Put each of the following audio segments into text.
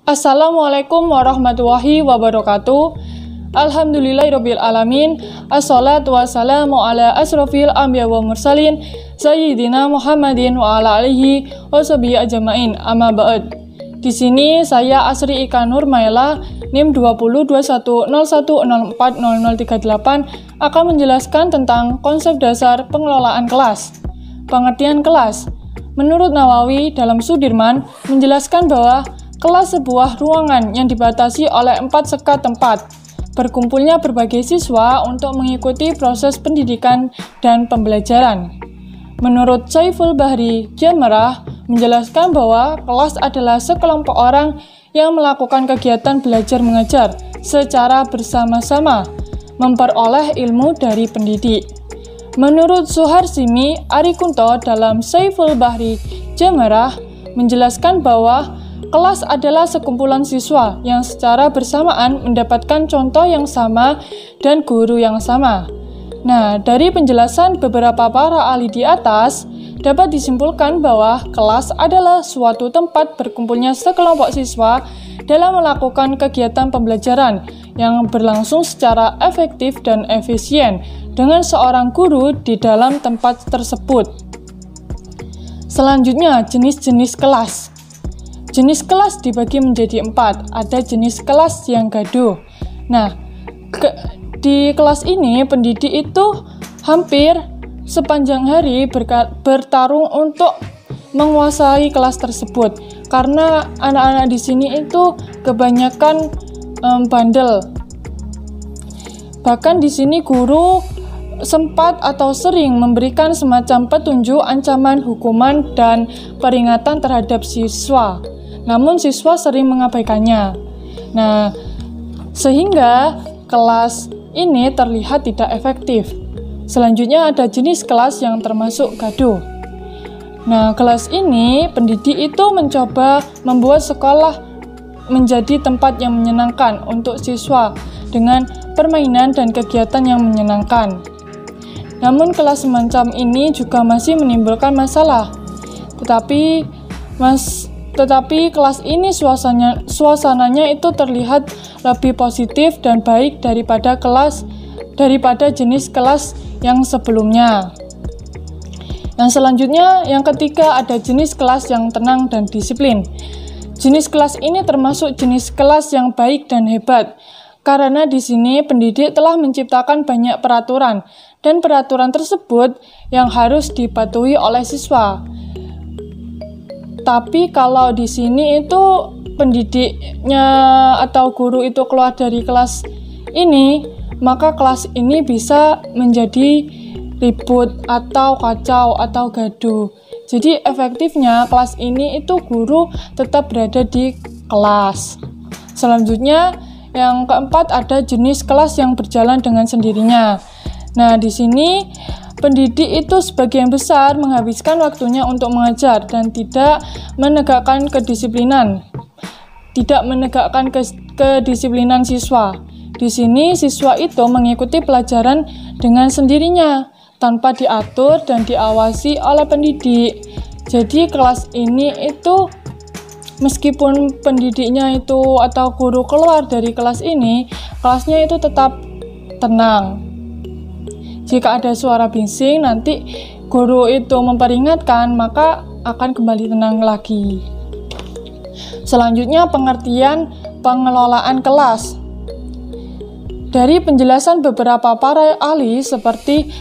Assalamualaikum warahmatullahi wabarakatuh. Alhamdulillahirabbil alamin. Assalatu wassalamu ala asrofil anbiya wa mursalin sayyidina Muhammadin wa ala alihi washabihi ajmain. Amma ba'd. Di sini saya Asri Ika Nur Maela NIM 202101040038 akan menjelaskan tentang konsep dasar pengelolaan kelas. Pengertian kelas. Menurut Nawawi dalam Sudirman menjelaskan bahwa kelas sebuah ruangan yang dibatasi oleh 4 sekat tempat, berkumpulnya berbagai siswa untuk mengikuti proses pendidikan dan pembelajaran. Menurut Saiful Bahri Jamarah menjelaskan bahwa kelas adalah sekelompok orang yang melakukan kegiatan belajar mengajar secara bersama-sama, memperoleh ilmu dari pendidik. Menurut Suharsimi Arikunto dalam Saiful Bahri Jamarah menjelaskan bahwa kelas adalah sekumpulan siswa yang secara bersamaan mendapatkan contoh yang sama dan guru yang sama. Nah, dari penjelasan beberapa para ahli di atas, dapat disimpulkan bahwa kelas adalah suatu tempat berkumpulnya sekelompok siswa dalam melakukan kegiatan pembelajaran yang berlangsung secara efektif dan efisien dengan seorang guru di dalam tempat tersebut. Selanjutnya, jenis-jenis kelas. Jenis kelas dibagi menjadi 4. Ada jenis kelas yang gaduh. Nah, di kelas ini pendidik itu hampir sepanjang hari bertarung untuk menguasai kelas tersebut. Karena anak-anak di sini itu kebanyakan bandel. Bahkan di sini guru sempat atau sering memberikan semacam petunjuk, ancaman, hukuman, dan peringatan terhadap siswa. Namun siswa sering mengabaikannya. Nah, sehingga kelas ini terlihat tidak efektif. Selanjutnya ada jenis kelas yang termasuk gaduh. Nah, kelas ini pendidik itu mencoba membuat sekolah menjadi tempat yang menyenangkan untuk siswa dengan permainan dan kegiatan yang menyenangkan. Namun kelas semacam ini juga masih menimbulkan masalah. Tetapi kelas ini suasananya itu terlihat lebih positif dan baik daripada jenis kelas yang sebelumnya. Yang selanjutnya, yang ketiga ada jenis kelas yang tenang dan disiplin. Jenis kelas ini termasuk jenis kelas yang baik dan hebat. Karena di sini pendidik telah menciptakan banyak peraturan dan peraturan tersebut yang harus dipatuhi oleh siswa. Tapi kalau di sini itu pendidiknya atau guru itu keluar dari kelas ini, maka kelas ini bisa menjadi ribut atau kacau atau gaduh. Jadi efektifnya kelas ini itu guru tetap berada di kelas. Selanjutnya yang keempat ada jenis kelas yang berjalan dengan sendirinya. Nah, di sini pendidik itu sebagian besar menghabiskan waktunya untuk mengajar dan tidak menegakkan kedisiplinan. Kedisiplinan siswa. Di sini siswa itu mengikuti pelajaran dengan sendirinya tanpa diatur dan diawasi oleh pendidik. Jadi kelas ini itu meskipun pendidiknya itu atau guru keluar dari kelas ini, kelasnya itu tetap tenang. Jika ada suara bising, nanti guru itu memperingatkan, maka akan kembali tenang lagi. Selanjutnya, pengertian pengelolaan kelas. Dari penjelasan beberapa para ahli seperti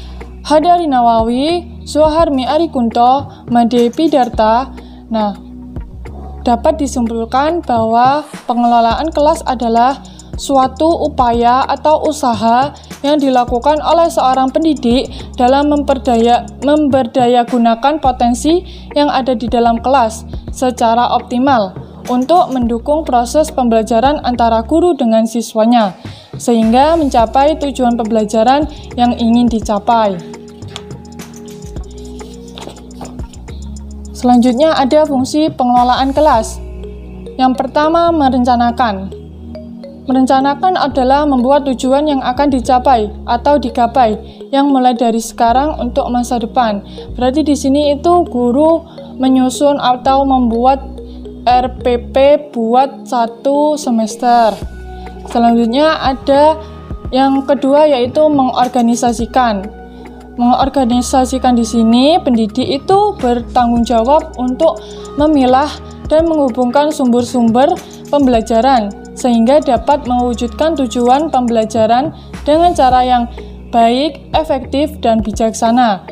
Hadari Nawawi, Suharmi Arikunto, Made Pidarta, dapat disimpulkan bahwa pengelolaan kelas adalah suatu upaya atau usaha yang dilakukan oleh seorang pendidik dalam memberdayagunakan potensi yang ada di dalam kelas secara optimal untuk mendukung proses pembelajaran antara guru dengan siswanya, sehingga mencapai tujuan pembelajaran yang ingin dicapai. Selanjutnya ada fungsi pengelolaan kelas. Yang pertama, merencanakan. Merencanakan adalah membuat tujuan yang akan dicapai atau digapai yang mulai dari sekarang untuk masa depan. Berarti di sini itu guru menyusun atau membuat RPP buat 1 semester. Selanjutnya ada yang kedua yaitu mengorganisasikan. Mengorganisasikan di sini pendidik itu bertanggung jawab untuk memilah dan menghubungkan sumber-sumber pembelajaran sehingga dapat mewujudkan tujuan pembelajaran dengan cara yang baik, efektif, dan bijaksana.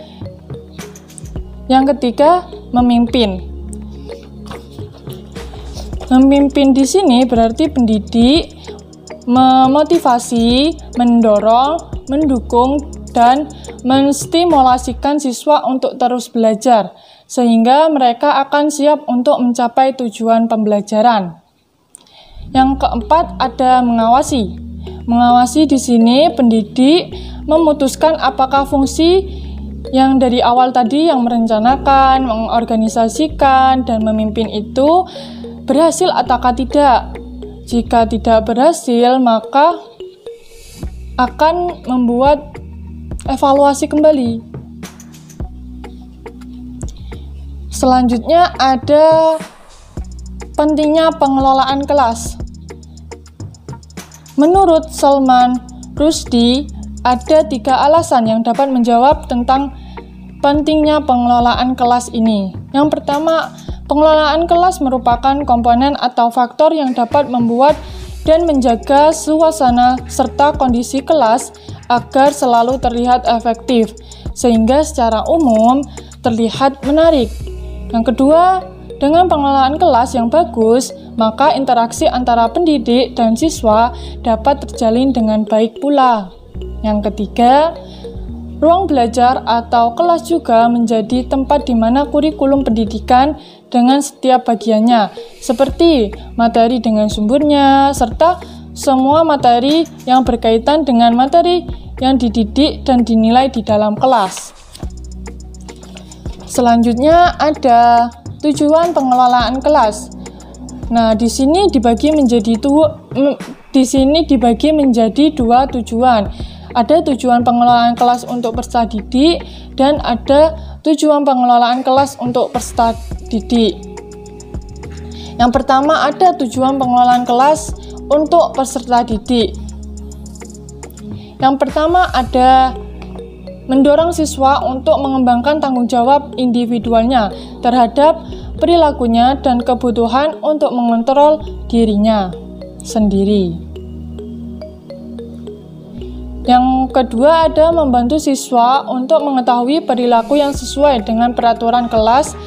Yang ketiga, memimpin. Memimpin di sini berarti pendidik memotivasi, mendorong, mendukung, dan menstimulasikan siswa untuk terus belajar, sehingga mereka akan siap untuk mencapai tujuan pembelajaran. Yang keempat ada mengawasi. Mengawasi di sini pendidik memutuskan apakah fungsi yang dari awal tadi yang merencanakan, mengorganisasikan, dan memimpin itu berhasil ataukah tidak. Jika tidak berhasil, maka akan membuat evaluasi kembali. Selanjutnya ada pentingnya pengelolaan kelas. Menurut Salman Rushdie, ada 3 alasan yang dapat menjawab tentang pentingnya pengelolaan kelas ini. Yang pertama, pengelolaan kelas merupakan komponen atau faktor yang dapat membuat dan menjaga suasana serta kondisi kelas agar selalu terlihat efektif, sehingga secara umum terlihat menarik. Yang kedua, dengan pengelolaan kelas yang bagus, maka interaksi antara pendidik dan siswa dapat terjalin dengan baik pula. Yang ketiga, ruang belajar atau kelas juga menjadi tempat di mana kurikulum pendidikan dengan setiap bagiannya, seperti materi dengan sumbernya, serta semua materi yang berkaitan dengan materi yang dididik dan dinilai di dalam kelas. Selanjutnya ada tujuan pengelolaan kelas. Nah, di sini dibagi menjadi 2 tujuan. Ada tujuan pengelolaan kelas untuk peserta didik dan ada tujuan pengelolaan kelas untuk peserta didik. Yang pertama ada tujuan pengelolaan kelas untuk peserta didik. Yang pertama ada mendorong siswa untuk mengembangkan tanggung jawab individualnya terhadap perilakunya dan kebutuhan untuk mengontrol dirinya sendiri. Yang kedua ada membantu siswa untuk mengetahui perilaku yang sesuai dengan peraturan kelas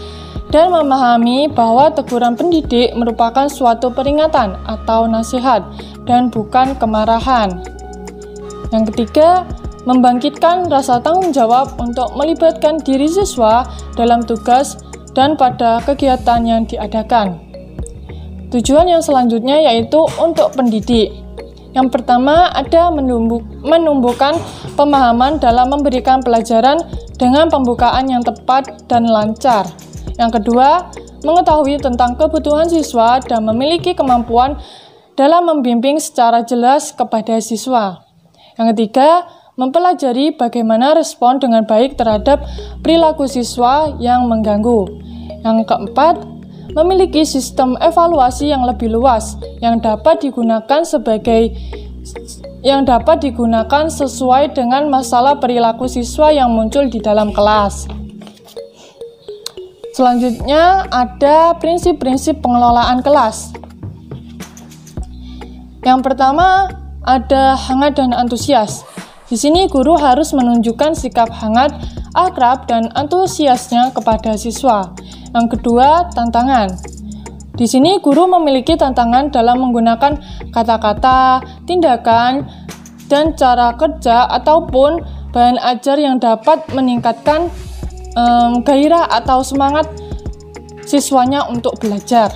dan memahami bahwa teguran pendidik merupakan suatu peringatan atau nasihat dan bukan kemarahan. Yang ketiga, membangkitkan rasa tanggung jawab untuk melibatkan diri siswa dalam tugas dan pada kegiatan yang diadakan. Tujuan yang selanjutnya yaitu untuk pendidik. Yang pertama ada menumbuhkan pemahaman dalam memberikan pelajaran dengan pembukaan yang tepat dan lancar. Yang kedua, mengetahui tentang kebutuhan siswa dan memiliki kemampuan dalam membimbing secara jelas kepada siswa. Yang ketiga, mempelajari bagaimana respon dengan baik terhadap perilaku siswa yang mengganggu. Yang keempat, memiliki sistem evaluasi yang lebih luas yang dapat digunakan sesuai dengan masalah perilaku siswa yang muncul di dalam kelas. Selanjutnya ada prinsip-prinsip pengelolaan kelas. Yang pertama ada hangat dan antusias. Di sini guru harus menunjukkan sikap hangat, akrab, dan antusiasnya kepada siswa. Yang kedua, tantangan. Di sini guru memiliki tantangan dalam menggunakan kata-kata, tindakan, dan cara kerja ataupun bahan ajar yang dapat meningkatkan gairah atau semangat siswanya untuk belajar.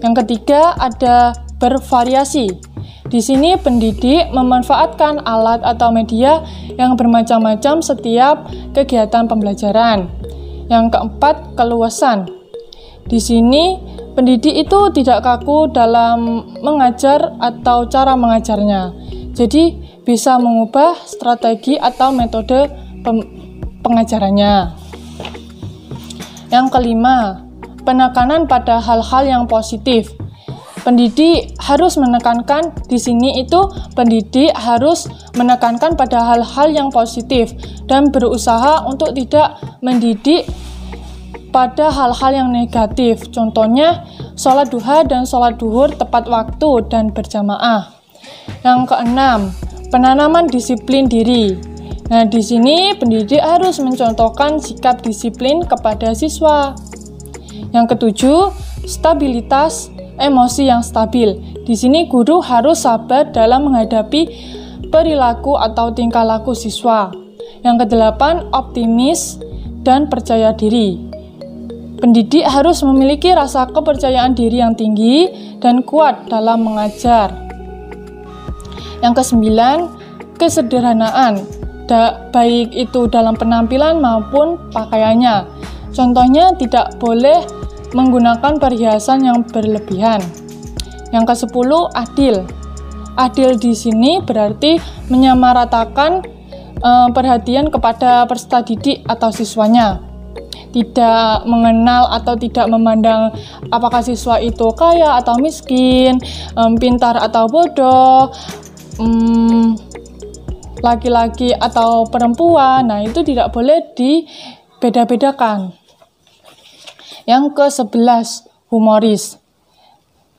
Yang ketiga, ada bervariasi. Di sini pendidik memanfaatkan alat atau media yang bermacam-macam setiap kegiatan pembelajaran. Yang keempat, keluasan. Di sini pendidik itu tidak kaku dalam mengajar atau cara mengajarnya. Jadi bisa mengubah strategi atau metode pengajarannya. Yang kelima, penekanan pada hal-hal yang positif. Pendidik harus menekankan di sini itu pendidik harus menekankan pada hal-hal yang positif dan berusaha untuk tidak mendidik pada hal-hal yang negatif. Contohnya, sholat duha dan sholat duhur tepat waktu dan berjamaah. Yang keenam, penanaman disiplin diri. Nah, di sini pendidik harus mencontohkan sikap disiplin kepada siswa. Yang ketujuh, stabilitas emosi yang stabil. Di sini guru harus sabar dalam menghadapi perilaku atau tingkah laku siswa. Yang kedelapan, optimis dan percaya diri. Pendidik harus memiliki rasa kepercayaan diri yang tinggi dan kuat dalam mengajar. Yang kesembilan, kesederhanaan, baik itu dalam penampilan maupun pakaiannya. Contohnya tidak boleh menggunakan perhiasan yang berlebihan. Yang ke-10, adil. Adil di sini berarti menyamaratakan perhatian kepada peserta didik atau siswanya. Tidak mengenal atau tidak memandang apakah siswa itu kaya atau miskin, pintar atau bodoh, laki-laki atau perempuan. Nah, itu tidak boleh dibeda-bedakan. Yang ke-11, humoris.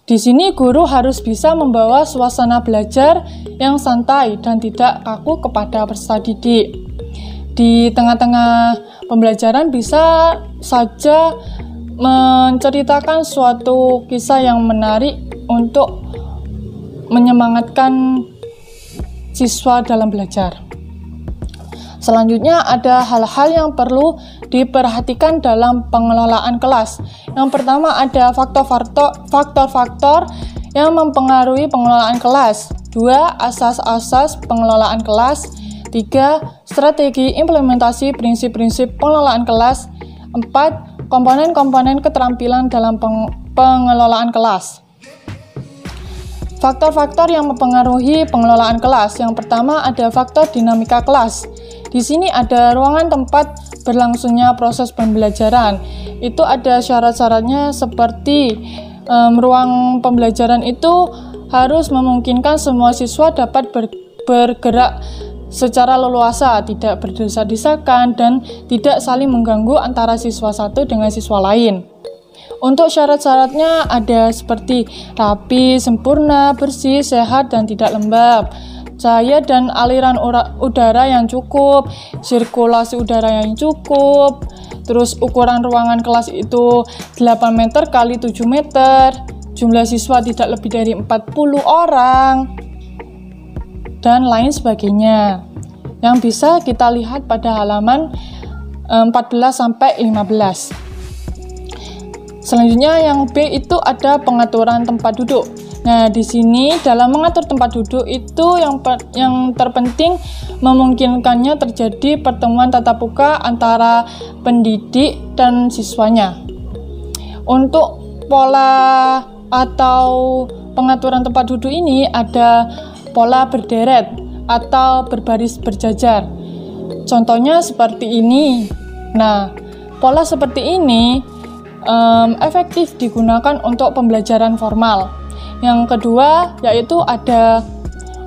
Di sini guru harus bisa membawa suasana belajar yang santai dan tidak kaku kepada peserta didik. Di tengah-tengah pembelajaran bisa saja menceritakan suatu kisah yang menarik untuk menyemangatkan siswa dalam belajar. Selanjutnya ada hal-hal yang perlu diperhatikan dalam pengelolaan kelas. Yang pertama ada faktor-faktor yang mempengaruhi pengelolaan kelas. 2. Asas-asas pengelolaan kelas. 3. Strategi implementasi prinsip-prinsip pengelolaan kelas. 4. Komponen-komponen keterampilan dalam pengelolaan kelas. Faktor-faktor yang mempengaruhi pengelolaan kelas. Yang pertama ada faktor dinamika kelas. Di sini ada ruangan tempat berlangsungnya proses pembelajaran. Itu ada syarat-syaratnya seperti ruang pembelajaran itu harus memungkinkan semua siswa dapat bergerak secara leluasa, tidak berdesak-desakan, dan tidak saling mengganggu antara siswa satu dengan siswa lain. Untuk syarat-syaratnya ada seperti rapi, sempurna, bersih, sehat, dan tidak lembab. Cahaya dan aliran udara yang cukup, sirkulasi udara yang cukup, terus ukuran ruangan kelas itu 8 meter kali 7 meter, jumlah siswa tidak lebih dari 40 orang, dan lain sebagainya. Yang bisa kita lihat pada halaman 14-15. Selanjutnya yang B itu ada pengaturan tempat duduk. Nah, di sini dalam mengatur tempat duduk itu yang terpenting memungkinkannya terjadi pertemuan tatap muka antara pendidik dan siswanya. Untuk pola atau pengaturan tempat duduk ini ada pola berderet atau berbaris berjajar. Contohnya seperti ini. Nah, pola seperti ini efektif digunakan untuk pembelajaran formal. Yang kedua yaitu ada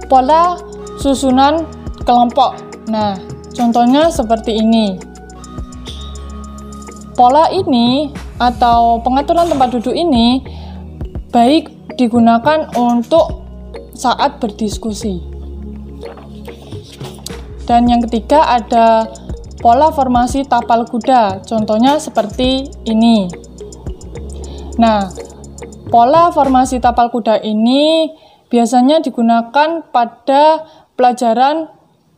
pola susunan kelompok. Nah, contohnya seperti ini. Pola ini atau pengaturan tempat duduk ini baik digunakan untuk saat berdiskusi. Dan yang ketiga ada pola formasi tapal kuda. Contohnya seperti ini. Nah, pola formasi tapal kuda ini biasanya digunakan pada pelajaran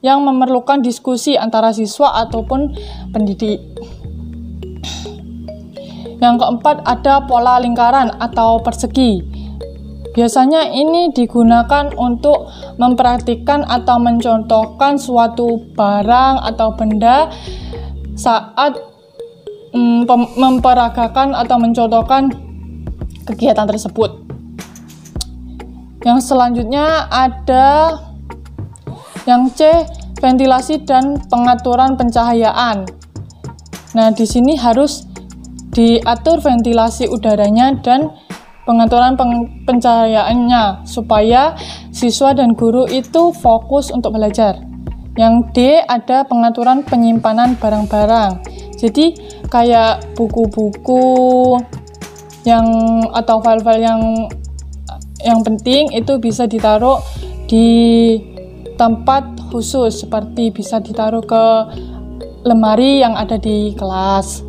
yang memerlukan diskusi antara siswa ataupun pendidik. Yang keempat ada pola lingkaran atau persegi. Biasanya ini digunakan untuk mempraktikkan atau mencontohkan suatu barang atau benda saat memperagakan atau mencontohkan kegiatan tersebut. Yang selanjutnya ada yang C, ventilasi dan pengaturan pencahayaan. Nah, di sini harus diatur ventilasi udaranya dan pengaturan pencahayaannya supaya siswa dan guru itu fokus untuk belajar. Yang D, ada pengaturan penyimpanan barang-barang. Jadi kayak buku-buku atau file-file yang penting itu bisa ditaruh di tempat khusus, seperti bisa ditaruh ke lemari yang ada di kelas.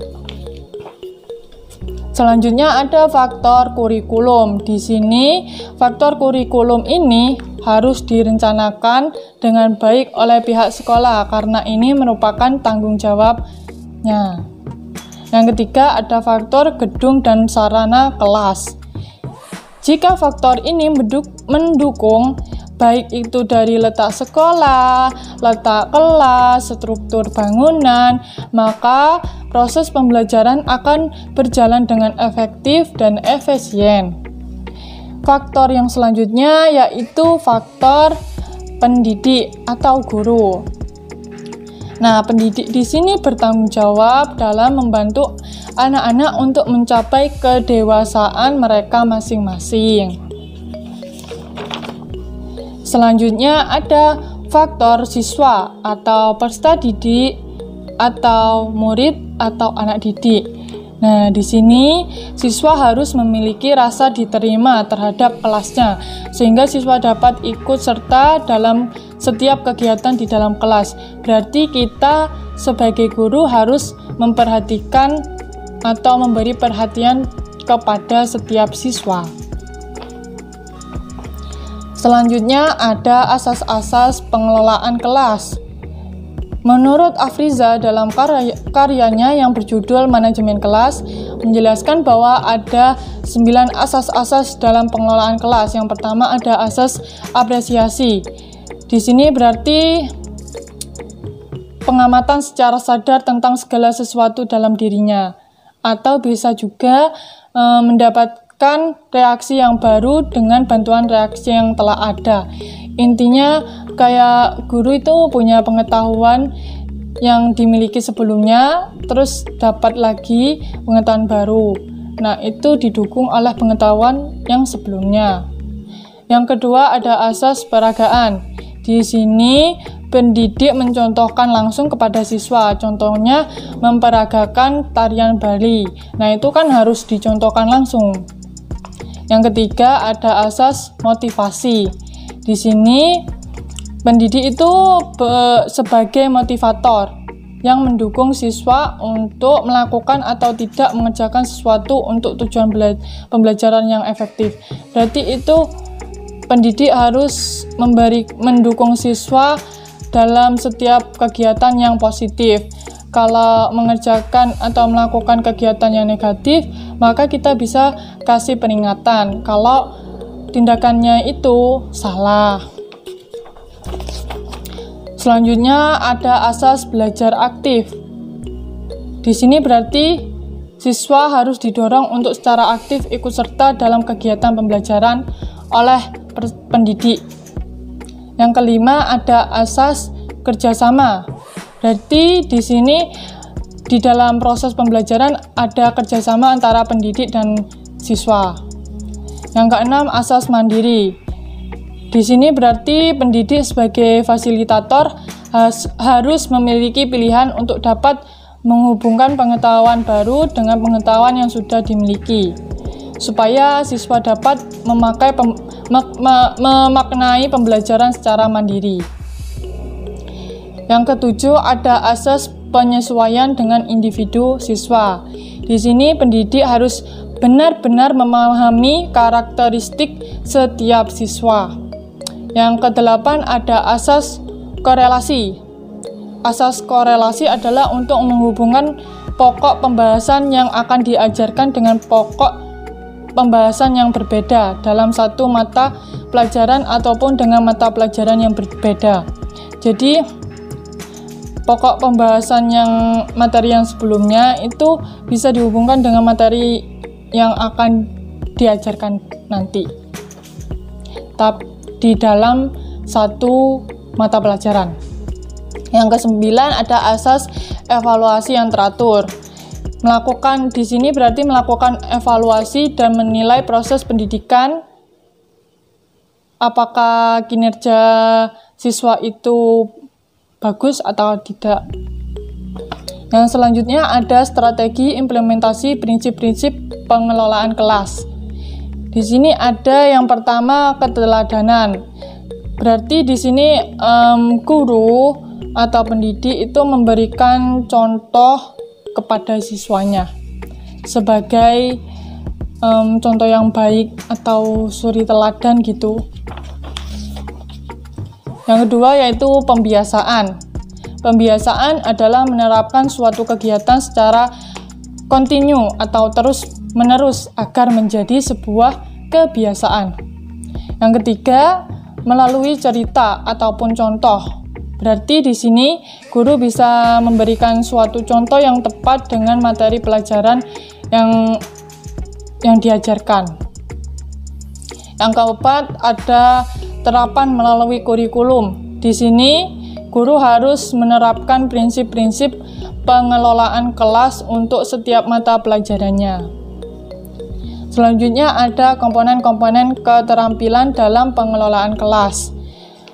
Selanjutnya ada faktor kurikulum. Di sini faktor kurikulum ini harus direncanakan dengan baik oleh pihak sekolah karena ini merupakan tanggung jawabnya. Yang ketiga ada faktor gedung dan sarana kelas. Jika faktor ini mendukung baik itu dari letak sekolah, letak kelas, struktur bangunan, maka proses pembelajaran akan berjalan dengan efektif dan efisien. Faktor yang selanjutnya yaitu faktor pendidik atau guru. Nah, pendidik di sini bertanggung jawab dalam membantu anak-anak untuk mencapai kedewasaan mereka masing-masing. Selanjutnya ada faktor siswa atau peserta didik atau murid atau anak didik. Nah, di sini siswa harus memiliki rasa diterima terhadap kelasnya, sehingga siswa dapat ikut serta dalam setiap kegiatan di dalam kelas. Berarti kita sebagai guru harus memperhatikan atau memberi perhatian kepada setiap siswa. Selanjutnya ada asas-asas pengelolaan kelas. Menurut Afriza dalam karyanya yang berjudul Manajemen Kelas, menjelaskan bahwa ada 9 asas-asas dalam pengelolaan kelas. Yang pertama ada asas apresiasi. Di sini berarti pengamatan secara sadar tentang segala sesuatu dalam dirinya, atau bisa juga mendapatkan reaksi yang baru dengan bantuan reaksi yang telah ada. Intinya kayak guru itu punya pengetahuan yang dimiliki sebelumnya, terus dapat lagi pengetahuan baru. Nah, itu didukung oleh pengetahuan yang sebelumnya. Yang kedua ada asas peragaan. Di sini pendidik mencontohkan langsung kepada siswa. Contohnya memperagakan tarian Bali. Nah, itu kan harus dicontohkan langsung. Yang ketiga ada asas motivasi. Di sini pendidik itu sebagai motivator yang mendukung siswa untuk melakukan atau tidak mengerjakan sesuatu untuk tujuan pembelajaran yang efektif. Berarti itu pendidik harus mendukung siswa dalam setiap kegiatan yang positif. Kalau mengerjakan atau melakukan kegiatan yang negatif, maka kita bisa kasih peringatan kalau tindakannya itu salah. Selanjutnya ada asas belajar aktif. Di sini berarti siswa harus didorong untuk secara aktif ikut serta dalam kegiatan pembelajaran oleh pendidik. Yang kelima ada asas kerjasama. Berarti di sini di dalam proses pembelajaran ada kerjasama antara pendidik dan siswa. Yang keenam asas mandiri. Di sini berarti pendidik sebagai fasilitator harus memiliki pilihan untuk dapat menghubungkan pengetahuan baru dengan pengetahuan yang sudah dimiliki, supaya siswa dapat memaknai pembelajaran secara mandiri. Yang ketujuh ada asas penyesuaian dengan individu siswa. Di sini pendidik harus benar-benar memahami karakteristik setiap siswa. Yang kedelapan ada asas korelasi. Asas korelasi adalah untuk menghubungkan pokok pembahasan yang akan diajarkan dengan pokok pembahasan yang berbeda dalam satu mata pelajaran ataupun dengan mata pelajaran yang berbeda. Jadi pokok pembahasan materi yang sebelumnya itu bisa dihubungkan dengan materi yang akan diajarkan nanti di dalam satu mata pelajaran. Yang kesembilan ada asas evaluasi yang teratur. Melakukan di sini berarti melakukan evaluasi dan menilai proses pendidikan, apakah kinerja siswa itu bagus atau tidak. Yang selanjutnya ada strategi implementasi prinsip-prinsip pengelolaan kelas. Di sini ada yang pertama keteladanan. Berarti di sini guru atau pendidik itu memberikan contoh kepada siswanya sebagai contoh yang baik atau suri teladan gitu. Yang kedua yaitu pembiasaan. Pembiasaan adalah menerapkan suatu kegiatan secara kontinu atau terus-menerus agar menjadi sebuah kebiasaan. Yang ketiga, melalui cerita ataupun contoh. Berarti di sini guru bisa memberikan suatu contoh yang tepat dengan materi pelajaran yang diajarkan. Yang keempat ada terapan melalui kurikulum. Di sini guru harus menerapkan prinsip-prinsip pengelolaan kelas untuk setiap mata pelajarannya. Selanjutnya ada komponen-komponen keterampilan dalam pengelolaan kelas.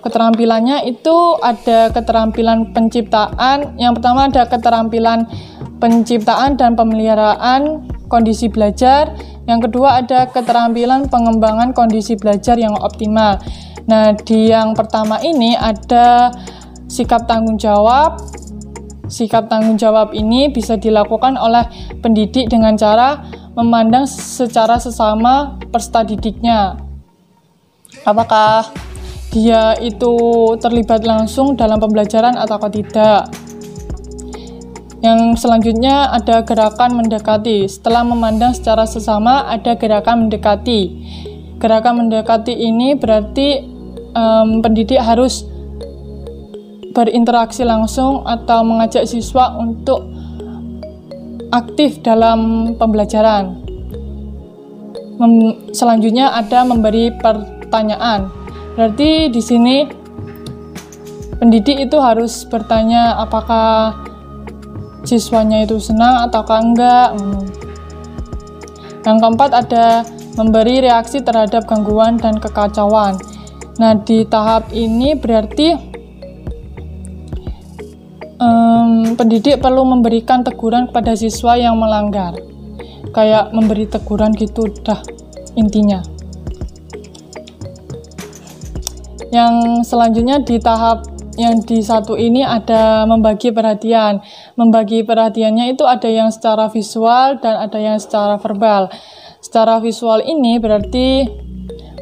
Keterampilannya itu ada keterampilan penciptaan. Yang pertama ada keterampilan penciptaan dan pemeliharaan kondisi belajar. Yang kedua ada keterampilan pengembangan kondisi belajar yang optimal. Nah, di yang pertama ini ada sikap tanggung jawab. Sikap tanggung jawab ini bisa dilakukan oleh pendidik dengan cara memandang secara sesama peserta didiknya. Apakah dia itu terlibat langsung dalam pembelajaran atau tidak. Yang selanjutnya ada gerakan mendekati. Setelah memandang secara sesama, ada gerakan mendekati. Gerakan mendekati ini berarti pendidik harus berinteraksi langsung atau mengajak siswa untuk aktif dalam pembelajaran. Selanjutnya ada memberi pertanyaan. Berarti di sini pendidik itu harus bertanya apakah siswanya itu senang ataukah enggak. Yang keempat ada memberi reaksi terhadap gangguan dan kekacauan. Nah, di tahap ini berarti pendidik perlu memberikan teguran kepada siswa yang melanggar. Kayak memberi teguran gitu dah intinya. Yang selanjutnya di tahap yang di satu ini ada membagi perhatian. Membagi perhatiannya itu ada yang secara visual dan ada yang secara verbal. Secara visual ini berarti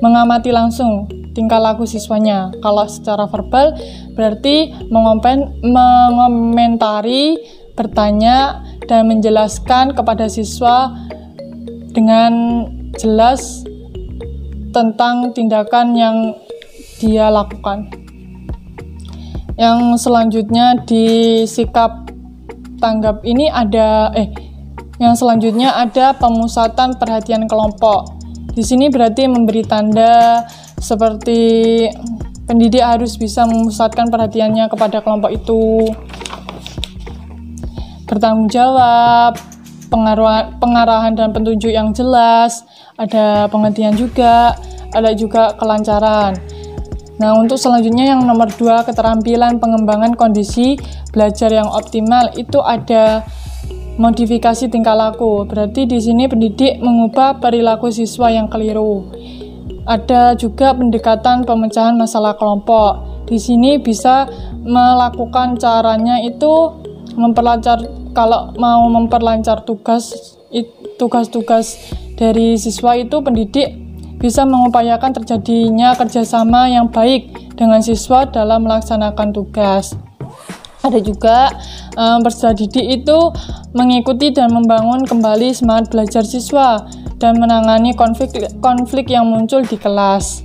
mengamati langsung tingkah laku siswanya. Kalau secara verbal berarti mengomentari, bertanya, dan menjelaskan kepada siswa dengan jelas tentang tindakan yang dia lakukan. Yang selanjutnya di sikap tanggap ini yang selanjutnya ada pemusatan perhatian kelompok. Di sini berarti memberi tanda seperti pendidik harus bisa memusatkan perhatiannya kepada kelompok itu. Bertanggung jawab, pengarahan dan petunjuk yang jelas, ada pengertian juga, ada juga kelancaran. Nah, untuk selanjutnya yang nomor 2, keterampilan pengembangan kondisi belajar yang optimal, itu ada modifikasi tingkah laku. Berarti di sini pendidik mengubah perilaku siswa yang keliru. Ada juga pendekatan pemecahan masalah kelompok. Di sini bisa melakukan caranya itu kalau mau memperlancar tugas-tugas dari siswa itu pendidik bisa mengupayakan terjadinya kerjasama yang baik dengan siswa dalam melaksanakan tugas. Ada juga peserta didik itu mengikuti dan membangun kembali semangat belajar siswa dan menangani konflik yang muncul di kelas.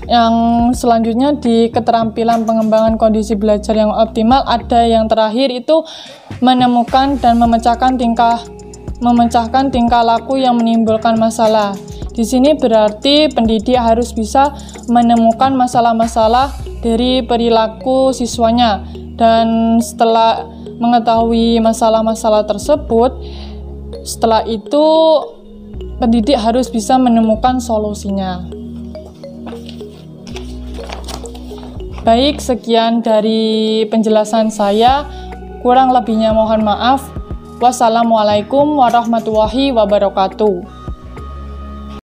Yang selanjutnya di keterampilan pengembangan kondisi belajar yang optimal, ada yang terakhir itu menemukan dan memecahkan tingkah laku yang menimbulkan masalah. Di sini berarti pendidik harus bisa menemukan masalah-masalah dari perilaku siswanya, dan setelah mengetahui masalah-masalah tersebut, setelah itu pendidik harus bisa menemukan solusinya. Baik, sekian dari penjelasan saya. Kurang lebihnya mohon maaf. Wassalamualaikum warahmatullahi wabarakatuh.